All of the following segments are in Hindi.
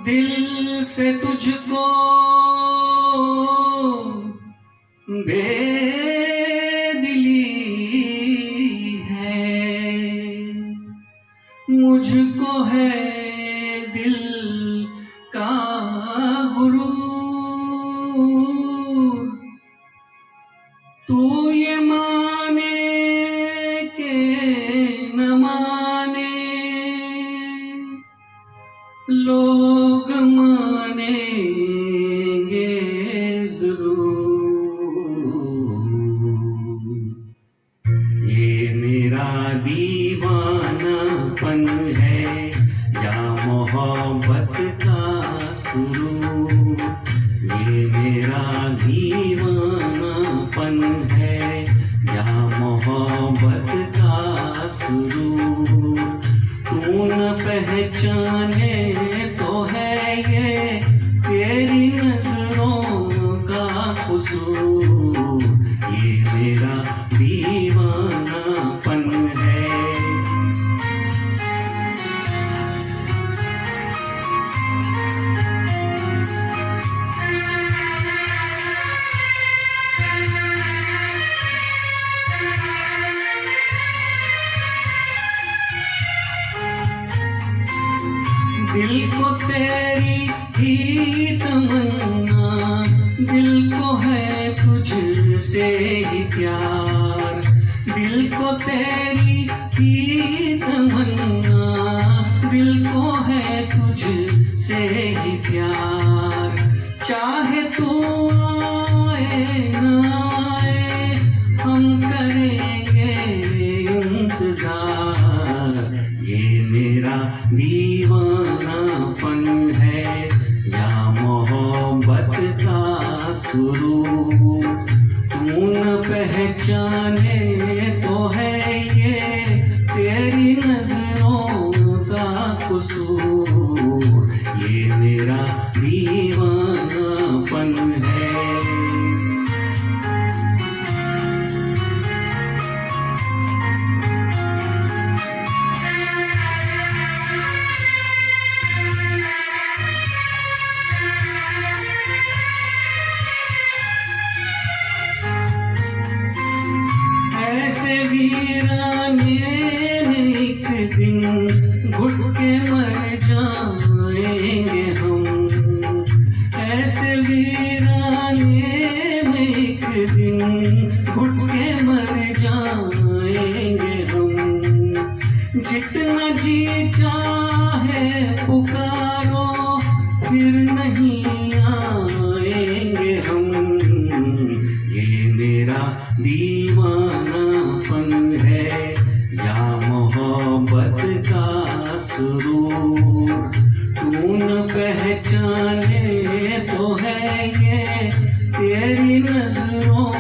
दिल से तुझको बेदिली है, मुझको है दिल का गुरूर। तू ये माने के न माने, लोग मानेंगे जरूर। ये मेरा दीवानापन है या मोहब्बत का सुरूर। ये मेरा दीवानापन है या मोहब्बत का सुरूर। तू न पहचाने तो है ये तेरी नजरों का कसूर। ये मेरा दीवानापन है। दिल को तेरी ही तमन्ना, दिल को है तुझसे ही प्यार। दिल को तेरी ही तमन्ना, दिल को है तुझसे ही प्यार। चाहे तू आए न आए, हम करेंगे इंतजार। ये मेरा दीवानापन है या मोहब्बत का सुरूर। तू न पहचाने तो है ये तेरी नजरों का कसूर। ये मेरा दीवानापन है। ऐसे वीराने एक दिन घुट के मर जाएंगे हम। ऐसे वीराने एक दिन घुट के मर जाएंगे हम। जितना जी चाहे पुकारो फिर नहीं आएंगे हम। ये मेरा दीवानापन है या मोहब्बत का सुरूर। तू न पहचाने तो है ये तेरी नजरों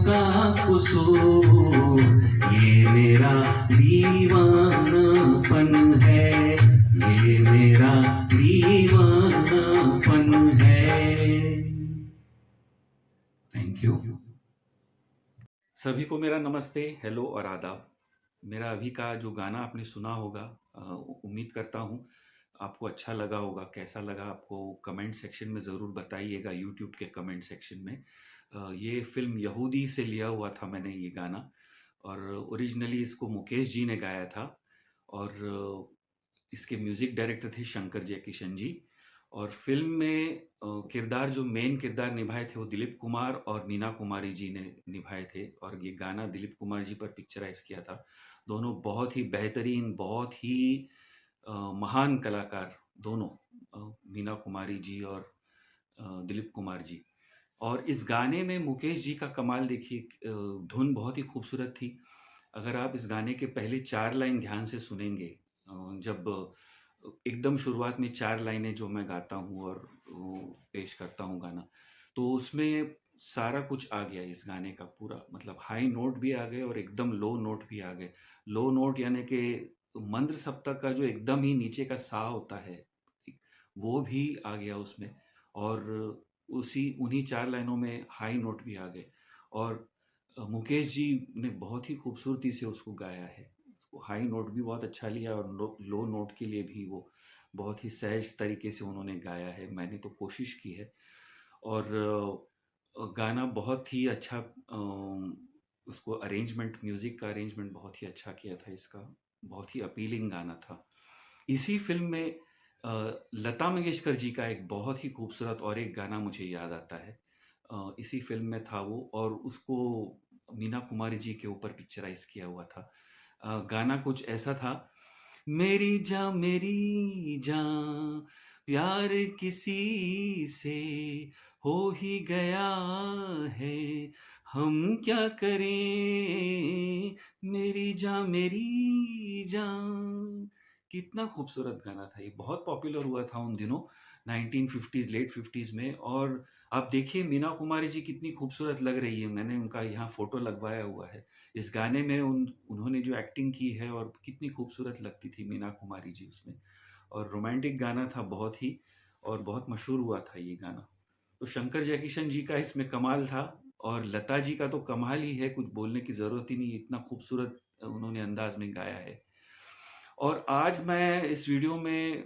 का कसूर। ये मेरा दीवानापन है, ये मेरा दीवानापन है। Thank you. सभी को मेरा नमस्ते, हेलो और आदाब। मेरा अभी का जो गाना आपने सुना होगा, उम्मीद करता हूँ आपको अच्छा लगा होगा। कैसा लगा आपको कमेंट सेक्शन में ज़रूर बताइएगा, यूट्यूब के कमेंट सेक्शन में। ये फिल्म यहूदी से लिया हुआ था मैंने ये गाना, और ओरिजिनली इसको मुकेश जी ने गाया था, और इसके म्यूज़िक डायरेक्टर थे शंकर जयकिशन जी। और फिल्म में किरदार, जो मेन किरदार निभाए थे वो दिलीप कुमार और नीना कुमारी जी ने निभाए थे, और ये गाना दिलीप कुमार जी पर पिक्चराइज किया था। दोनों बहुत ही बेहतरीन, बहुत ही महान कलाकार दोनों, नीना कुमारी जी और दिलीप कुमार जी। और इस गाने में मुकेश जी का कमाल देखिए, धुन बहुत ही खूबसूरत थी। अगर आप इस गाने के पहले 4 लाइन ध्यान से सुनेंगे, जब एकदम शुरुआत में 4 लाइनें जो मैं गाता हूँ और पेश करता हूँ गाना, तो उसमें सारा कुछ आ गया इस गाने का पूरा। मतलब हाई नोट भी आ गए और एकदम लो नोट भी आ गए। लो नोट यानी कि मंद्र सप्तक का जो एकदम ही नीचे का सा होता है, वो भी आ गया उसमें। और उन्हीं 4 लाइनों में हाई नोट भी आ गए। और मुकेश जी ने बहुत ही खूबसूरती से उसको गाया है। उसको हाई नोट भी बहुत अच्छा लिया और लो नोट के लिए भी वो बहुत ही सहज तरीके से उन्होंने गाया है, मैंने तो कोशिश की है। और गाना बहुत ही अच्छा, उसको अरेंजमेंट, म्यूज़िक का अरेंजमेंट बहुत ही अच्छा किया था इसका, बहुत ही अपीलिंग गाना था। इसी फ़िल्म में लता मंगेशकर जी का एक बहुत ही खूबसूरत और एक गाना मुझे याद आता है। इसी फ़िल्म में था वो, और उसको मीना कुमारी जी के ऊपर पिक्चराइज़ किया हुआ था। गाना कुछ ऐसा था, मेरी जान प्यार किसी से हो ही गया है, हम क्या करें, मेरी जान। कितना खूबसूरत गाना था ये, बहुत पॉपुलर हुआ था उन दिनों 1950s, लेट 50s में। और आप देखिए मीना कुमारी जी कितनी खूबसूरत लग रही है, मैंने उनका यहाँ फ़ोटो लगवाया हुआ है। इस गाने में उन्होंने जो एक्टिंग की है, और कितनी खूबसूरत लगती थी मीना कुमारी जी उसमें। और रोमांटिक गाना था बहुत ही, और बहुत मशहूर हुआ था ये गाना। तो शंकर जयकिशन जी का इसमें कमाल था, और लता जी का तो कमाल ही है, कुछ बोलने की ज़रूरत ही नहीं, इतना खूबसूरत उन्होंने अंदाज़ में गाया है। और आज मैं इस वीडियो में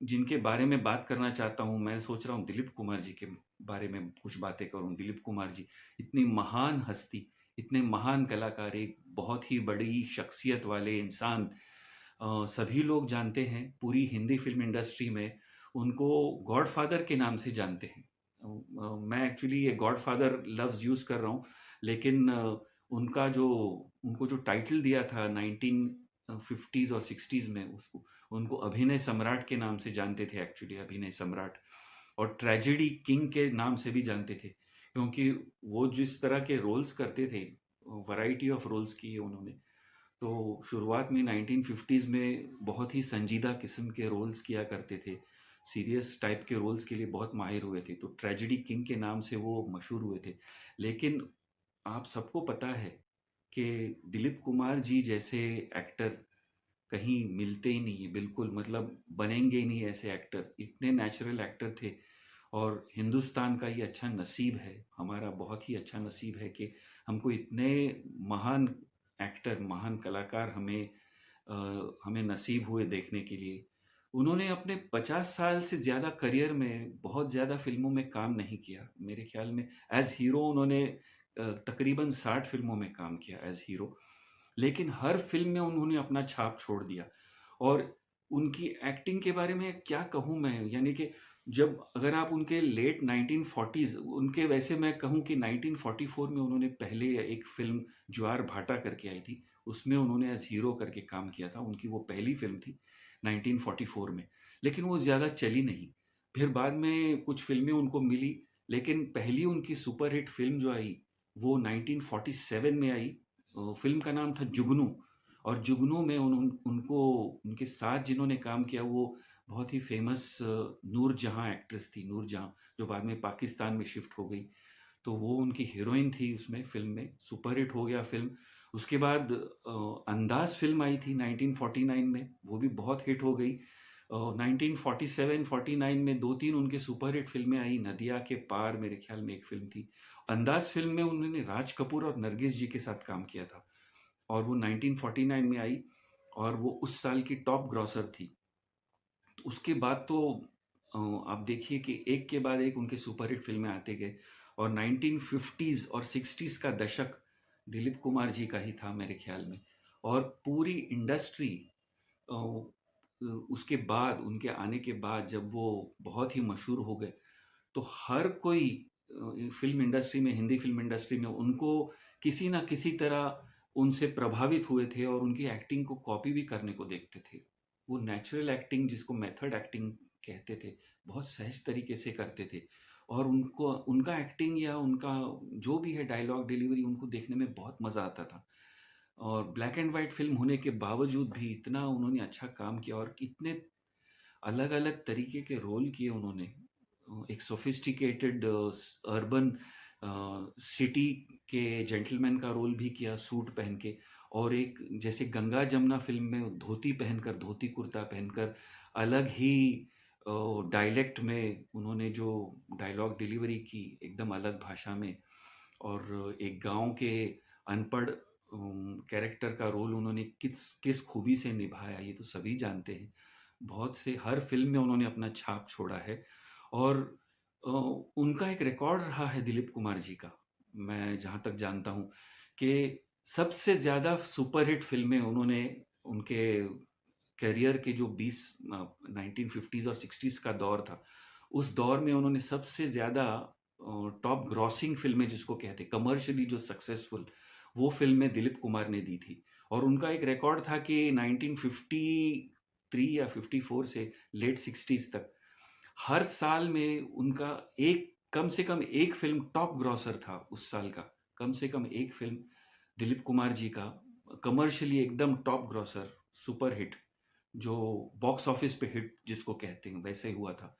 जिनके बारे में बात करना चाहता हूँ, मैं सोच रहा हूँ दिलीप कुमार जी के बारे में कुछ बातें करूँ। दिलीप कुमार जी इतनी महान हस्ती, इतने महान कलाकार, एक बहुत ही बड़ी शख्सियत वाले इंसान, सभी लोग जानते हैं। पूरी हिंदी फिल्म इंडस्ट्री में उनको गॉडफादर के नाम से जानते हैं। मैं एक्चुअली ये गॉडफादर लफ्ज़ यूज़ कर रहा हूँ, लेकिन उनका जो उनको जो टाइटल दिया था 1950s और 60s में, उसको उनको अभिनय सम्राट के नाम से जानते थे एक्चुअली, अभिनय सम्राट। और ट्रेजेडी किंग के नाम से भी जानते थे, क्योंकि वो जिस तरह के रोल्स करते थे, वैरायटी ऑफ रोल्स किए उन्होंने। तो शुरुआत में 1950s में बहुत ही संजीदा किस्म के रोल्स किया करते थे, सीरियस टाइप के रोल्स के लिए बहुत माहिर हुए थे, तो ट्रेजेडी किंग के नाम से वो मशहूर हुए थे। लेकिन आप सबको पता है कि दिलीप कुमार जी जैसे एक्टर कहीं मिलते ही नहीं है, बिल्कुल, मतलब बनेंगे ही नहीं ऐसे एक्टर, इतने नेचुरल एक्टर थे। और हिंदुस्तान का ये अच्छा नसीब है, हमारा बहुत ही अच्छा नसीब है कि हमको इतने महान एक्टर, महान कलाकार हमें नसीब हुए देखने के लिए। उन्होंने अपने 50 साल से ज़्यादा करियर में बहुत ज़्यादा फ़िल्मों में काम नहीं किया। मेरे ख़्याल में एज़ हीरो उन्होंने तकरीबन 60 फ़िल्मों में काम किया एज़ हीरो। लेकिन हर फ़िल्म में उन्होंने अपना छाप छोड़ दिया। और उनकी एक्टिंग के बारे में क्या कहूँ मैं, यानी कि जब अगर आप उनके लेट 1940s, उनके वैसे मैं कहूँ कि 1944 में उन्होंने पहले एक फ़िल्म ज्वार भाटा करके आई थी, उसमें उन्होंने एज़ हीरो करके काम किया था। उनकी वो पहली फ़िल्म थी 1944 में, लेकिन वो ज़्यादा चली नहीं। फिर बाद में कुछ फ़िल्में उनको मिली, लेकिन पहली उनकी सुपरहिट फ़िल्म जो आई, वो 1947 में आई। फ़िल्म का नाम था जुगनू। और जुगनू में उनको, उनके साथ जिन्होंने काम किया, वो बहुत ही फ़ेमस नूरजहाँ एक्ट्रेस थी, नूरजहाँ, जो बाद में पाकिस्तान में शिफ्ट हो गई। तो वो उनकी हीरोइन थी उसमें, फ़िल्म में, सुपरहिट हो गया फ़िल्म। उसके बाद अंदाज़ फ़िल्म आई थी 1949 में, वो भी बहुत हिट हो गई। 1947-49 में 2-3 उनके सुपरहिट फ़िल्में आई, नदिया के पार मेरे ख़्याल में एक फ़िल्म थी। अंदाज़ फ़िल्म में उन्होंने राज कपूर और नरगिस जी के साथ काम किया था, और वो 1949 में आई, और वो उस साल की टॉप ग्रॉसर थी। तो उसके बाद तो आप देखिए कि एक के बाद एक उनके सुपरहिट फ़िल्में आते गए, और 1950s और 60s का दशक दिलीप कुमार जी का ही था मेरे ख़्याल में। और पूरी इंडस्ट्री अ, उसके बाद, उनके आने के बाद, जब वो बहुत ही मशहूर हो गए, तो हर कोई फ़िल्म इंडस्ट्री में, हिंदी फ़िल्म इंडस्ट्री में उनको किसी न किसी तरह उनसे प्रभावित हुए थे, और उनकी एक्टिंग को कॉपी भी करने को देखते थे। वो नेचुरल एक्टिंग, जिसको मेथड एक्टिंग कहते थे, बहुत सहज तरीके से करते थे, और उनको उनका एक्टिंग या उनका जो भी है डायलॉग डिलीवरी, उनको देखने में बहुत मज़ा आता था। और ब्लैक एंड व्हाइट फ़िल्म होने के बावजूद भी इतना उन्होंने अच्छा काम किया, और कितने अलग-अलग तरीके के रोल किए उन्होंने। एक सोफिस्टिकेटेड अर्बन सिटी के जेंटलमैन का रोल भी किया सूट पहन के, और एक जैसे गंगा जमुना फ़िल्म में धोती पहनकर, धोती कुर्ता पहनकर, अलग ही डायलेक्ट में उन्होंने जो डायलॉग डिलीवरी की, एकदम अलग भाषा में। और एक गाँव के अनपढ़ कैरेक्टर का रोल उन्होंने किस किस खूबी से निभाया, ये तो सभी जानते हैं। बहुत से हर फ़िल्म में उन्होंने अपना छाप छोड़ा है और अ, उनका एक रिकॉर्ड रहा है दिलीप कुमार जी का, मैं जहाँ तक जानता हूँ कि सबसे ज़्यादा सुपरहिट फ़िल्में उन्होंने उनके करियर के जो 1950s और 60s का दौर था, उस दौर में उन्होंने सबसे ज़्यादा टॉप ग्रॉसिंग फ़िल्में जिसको कहते हैं, कमर्शियली जो सक्सेसफुल, वो फ़िल्में दिलीप कुमार ने दी थी। और उनका एक रिकॉर्ड था कि 1953 या 54 से लेट 60s तक, हर साल में उनका एक कम से कम एक फ़िल्म टॉप ग्रॉसर था उस साल का। कम से कम एक फ़िल्म दिलीप कुमार जी का कमर्शियली एकदम टॉप ग्रॉसर, सुपर हिट, जो बॉक्स ऑफिस पे हिट जिसको कहते हैं, वैसे हुआ था।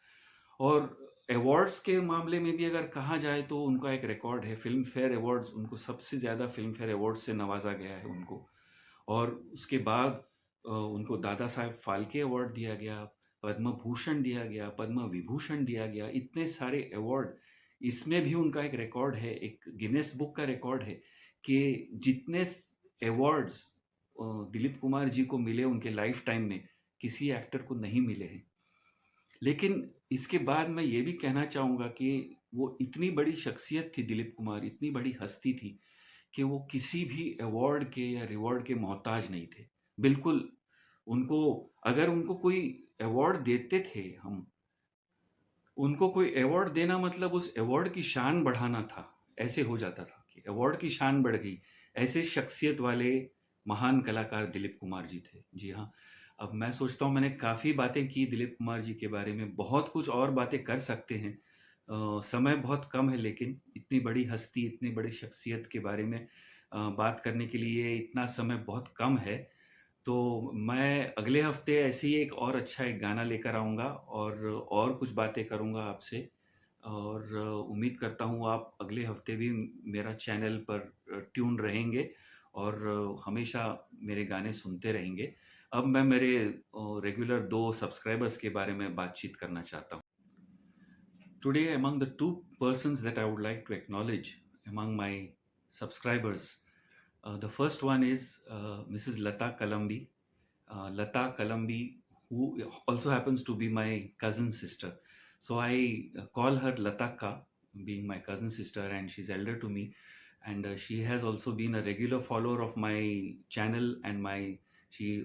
और अवार्ड्स के मामले में भी अगर कहा जाए तो उनका एक रिकॉर्ड है, फ़िल्म फेयर अवार्ड्स, उनको सबसे ज़्यादा फ़िल्म फेयर अवार्ड्स से नवाज़ा गया है उनको। और उसके बाद उनको दादा साहेब फाल्के अवार्ड दिया गया, पद्म भूषण दिया गया, पद्म विभूषण दिया गया, इतने सारे अवार्ड। इसमें भी उनका एक रिकॉर्ड है, एक गिनेस बुक का रिकॉर्ड है कि जितने अवार्ड्स दिलीप कुमार जी को मिले उनके लाइफ टाइम में, किसी एक्टर को नहीं मिले हैं। लेकिन इसके बाद मैं ये भी कहना चाहूँगा कि वो इतनी बड़ी शख्सियत थी दिलीप कुमार, इतनी बड़ी हस्ती थी कि वो किसी भी अवार्ड के या रिवॉर्ड के मोहताज नहीं थे। बिल्कुल, उनको अगर उनको कोई अवार्ड देते थे हम, उनको कोई अवार्ड देना मतलब उस अवार्ड की शान बढ़ाना था। ऐसे हो जाता था कि अवार्ड की शान बढ़ गई। ऐसे शख्सियत वाले महान कलाकार दिलीप कुमार जी थे। जी हाँ, अब मैं सोचता हूँ मैंने काफ़ी बातें की दिलीप कुमार जी के बारे में, बहुत कुछ और बातें कर सकते हैं। समय बहुत कम है लेकिन इतनी बड़ी हस्ती, इतनी बड़ी शख्सियत के बारे में बात करने के लिए इतना समय बहुत कम है। तो मैं अगले हफ्ते ऐसे ही एक गाना लेकर आऊँगा और कुछ बातें करूँगा आपसे और उम्मीद करता हूँ आप अगले हफ्ते भी मेरा चैनल पर ट्यून रहेंगे और हमेशा मेरे गाने सुनते रहेंगे। अब मैं मेरे रेगुलर 2 सब्सक्राइबर्स के बारे में बातचीत करना चाहता हूँ। Today, among the two persons that I would like to acknowledge among my subscribers, the first one is Mrs. Lata Kalambi. Lata Kalambi, who also happens to be my cousin sister. So I call her Lataka, being my cousin sister, and she's elder to me. And she has also been a regular follower of my channel, and she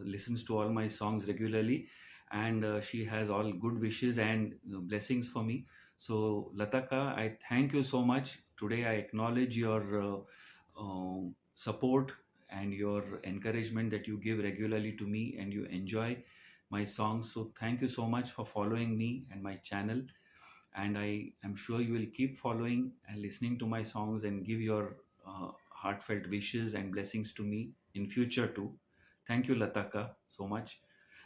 listens to all my songs regularly, and she has all good wishes and blessings for me. So Lataka, I thank you so much. Today I acknowledge your support and your encouragement that you give regularly to me, and you enjoy my songs. So thank you so much for following me and my channel, and I am sure you will keep following and listening to my songs and give your heartfelt wishes and blessings to me in future too. Thank you, Lataka, so much.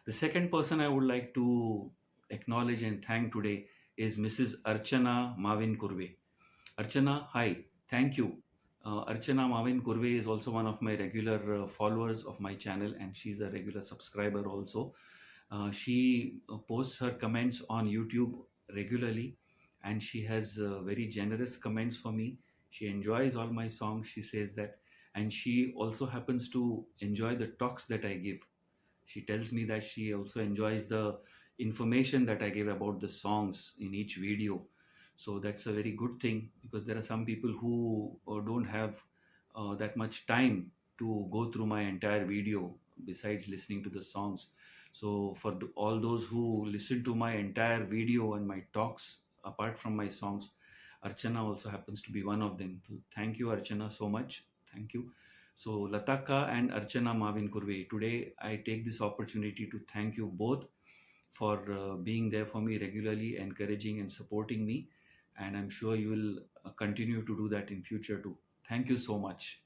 The second person I would like to acknowledge and thank today is Mrs. Archana Mavin Kurve. Archana, hi, thank you. Archana Mavin Kurve is also one of my regular followers of my channel, and she's a regular subscriber also. She posts her comments on YouTube regularly, and she has very generous comments for me. She enjoys all my songs, she says that, and she also happens to enjoy the talks that I give. She tells me that she also enjoys the information that I give about the songs in each video. So that's a very good thing, because there are some people who don't have that much time to go through my entire video besides listening to the songs. So for all those who listen to my entire video and my talks apart from my songs, Archana also happens to be one of them. So thank you, Archana, so much. Thank you. So Lataka and Archana Mavin Kurve, today I take this opportunity to thank you both for being there for me regularly, encouraging and supporting me. And I'm sure you will continue to do that in future too. Thank you so much.